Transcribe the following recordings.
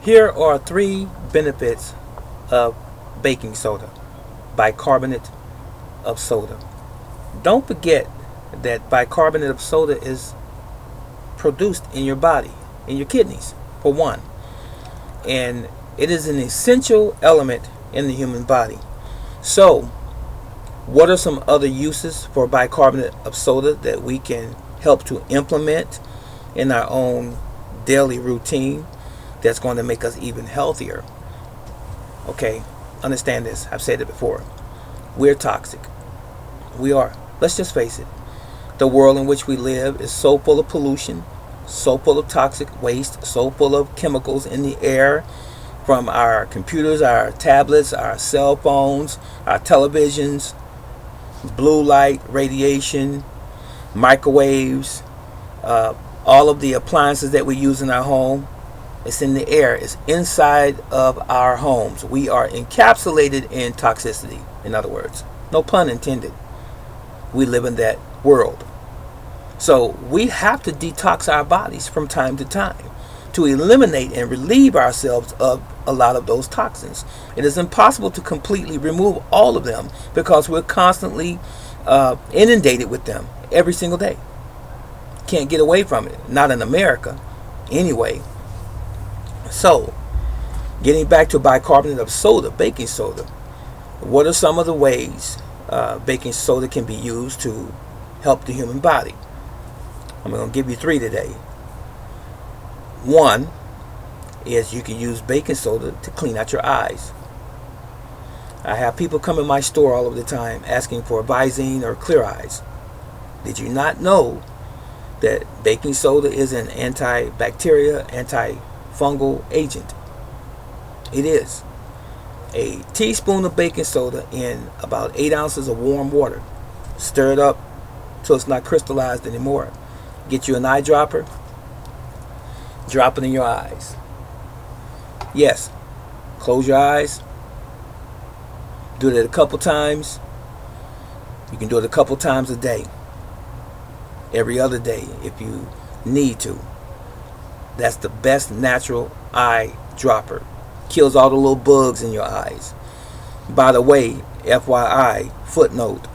Here are three benefits of baking soda, bicarbonate of soda. Don't forget that bicarbonate of soda is produced in your body, in your kidneys, for one. And it is an essential element in the human body. So, what are some other uses for bicarbonate of soda that we can help to implement in our own daily routine that's going to make us even healthier? Okay, understand this. I've said it before. We're toxic. We are. Let's just face it. The world in which we live is so full of pollution, so full of toxic waste, so full of chemicals in the air from our computers, our tablets, our cell phones, our televisions, blue light, radiation, microwaves, all of the appliances that we use in our home. It's in the air. It's inside of our homes. We are encapsulated in toxicity, in other words. No pun intended. We live in that world. So we have to detox our bodies from time to time to eliminate and relieve ourselves of a lot of those toxins. It is impossible to completely remove all of them because we're constantly inundated with them every single day. Can't get away from it. Not in America, anyway. So, getting back to bicarbonate of soda, baking soda. What are some of the ways baking soda can be used to help the human body? I'm going to give you three today. One is you can use baking soda to clean out your eyes. I have people come in my store all of the time asking for Visine or Clear Eyes. Did you not know that baking soda is an antibacterial, antifungal agent? It is. A teaspoon of baking soda in about 8 ounces of warm water. Stir it up till it's not crystallized anymore. Get you an eyedropper. Drop it in your eyes. Yes. Close your eyes. Do it a couple times. You can do it a couple times a day. Every other day if you need to. That's the best natural eye dropper. Kills all the little bugs in your eyes. By the way, FYI, footnote,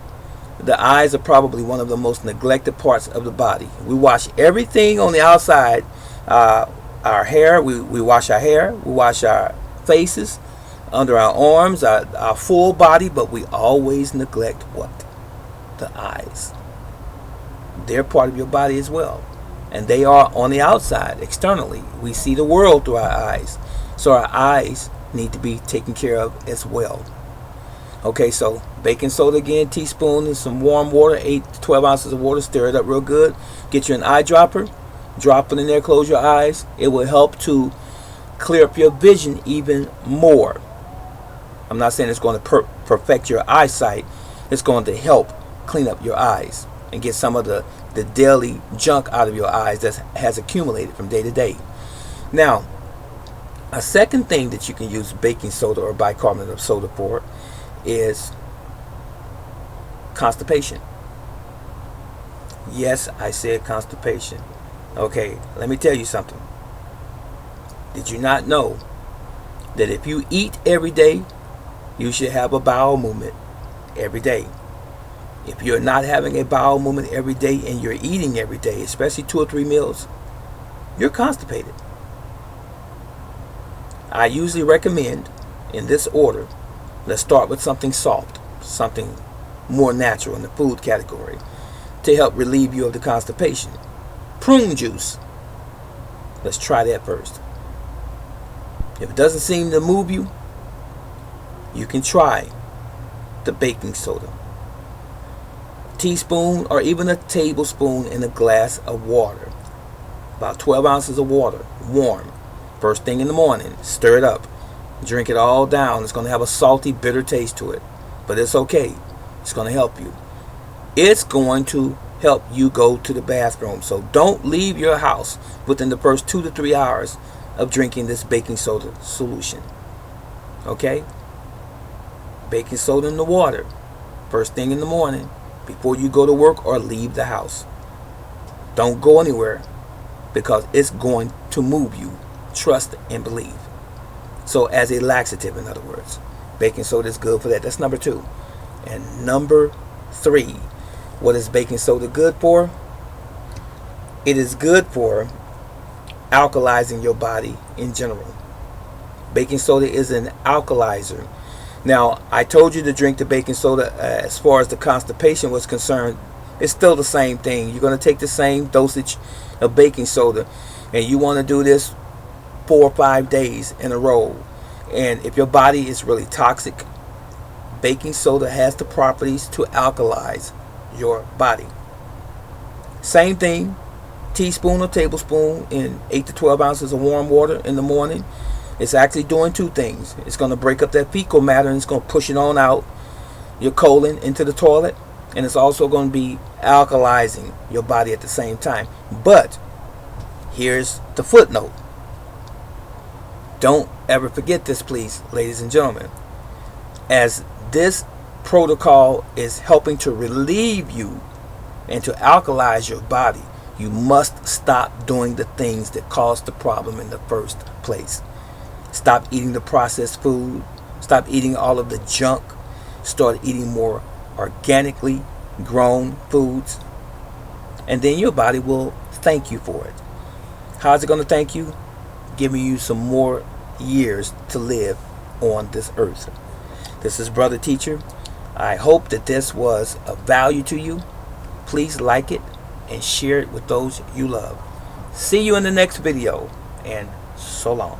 the eyes are probably one of the most neglected parts of the body. We wash everything on the outside. Our hair, we wash our hair. We wash our faces, under our arms, our full body. But we always neglect what? The eyes. They're part of your body as well. And they are on the outside, externally. We see the world through our eyes. So our eyes need to be taken care of as well. Okay, so baking soda again, teaspoon and some warm water, 8 to 12 ounces of water, stir it up real good. Get you an eyedropper, drop it in there, close your eyes. It will help to clear up your vision even more. I'm not saying it's going to perfect your eyesight. It's going to help clean up your eyes and get some of the daily junk out of your eyes that has accumulated from day to day. Now, a second thing that you can use baking soda or bicarbonate of soda for is constipation. Yes, I said constipation. Okay, let me tell you something. Did you not know that if you eat every day, you should have a bowel movement every day? If you're not having a bowel movement every day and you're eating every day, especially 2 or 3 meals, you're constipated. I usually recommend, in this order, let's start with something soft, something more natural in the food category to help relieve you of the constipation. Prune juice. Let's try that first. If it doesn't seem to move you, you can try the baking soda. A teaspoon or even a tablespoon in a glass of water. About 12 ounces of water, warm. First thing in the morning, stir it up. Drink it all down. It's going to have a salty, bitter taste to it. But it's okay. It's going to help you. It's going to help you go to the bathroom. So don't leave your house within the first 2 to 3 hours of drinking this baking soda solution. Okay? Baking soda in the water. First thing in the morning. Before you go to work or leave the house. Don't go anywhere because it's going to move you. Trust and believe. So as a laxative, in other words, baking soda is good for that. That's number 2. And number 3, what is baking soda good for? It is good for alkalizing your body in general. Baking soda is an alkalizer. Now, I told you to drink the baking soda as far as the constipation was concerned. It's still the same thing. You're going to take the same dosage of baking soda, and you want to do this 4 or 5 days in a row. And if your body is really toxic, baking soda has the properties to alkalize your body. Same thing, teaspoon or tablespoon in 8 to 12 ounces of warm water in the morning. It's actually doing 2 things. It's going to break up that fecal matter, and it's going to push it on out your colon into the toilet. And it's also going to be alkalizing your body at the same time. But here's the footnote. Don't ever forget this, please, ladies and gentlemen. As this protocol is helping to relieve you and to alkalize your body, you must stop doing the things that caused the problem in the first place. Stop eating the processed food. Stop eating all of the junk. Start eating more organically grown foods. And then your body will thank you for it. How is it going to thank you? Giving you some more years to live on this earth. This is Brother Teacher. I hope that this was of value to you. Please like it and share it with those you love. See you in the next video, and so long.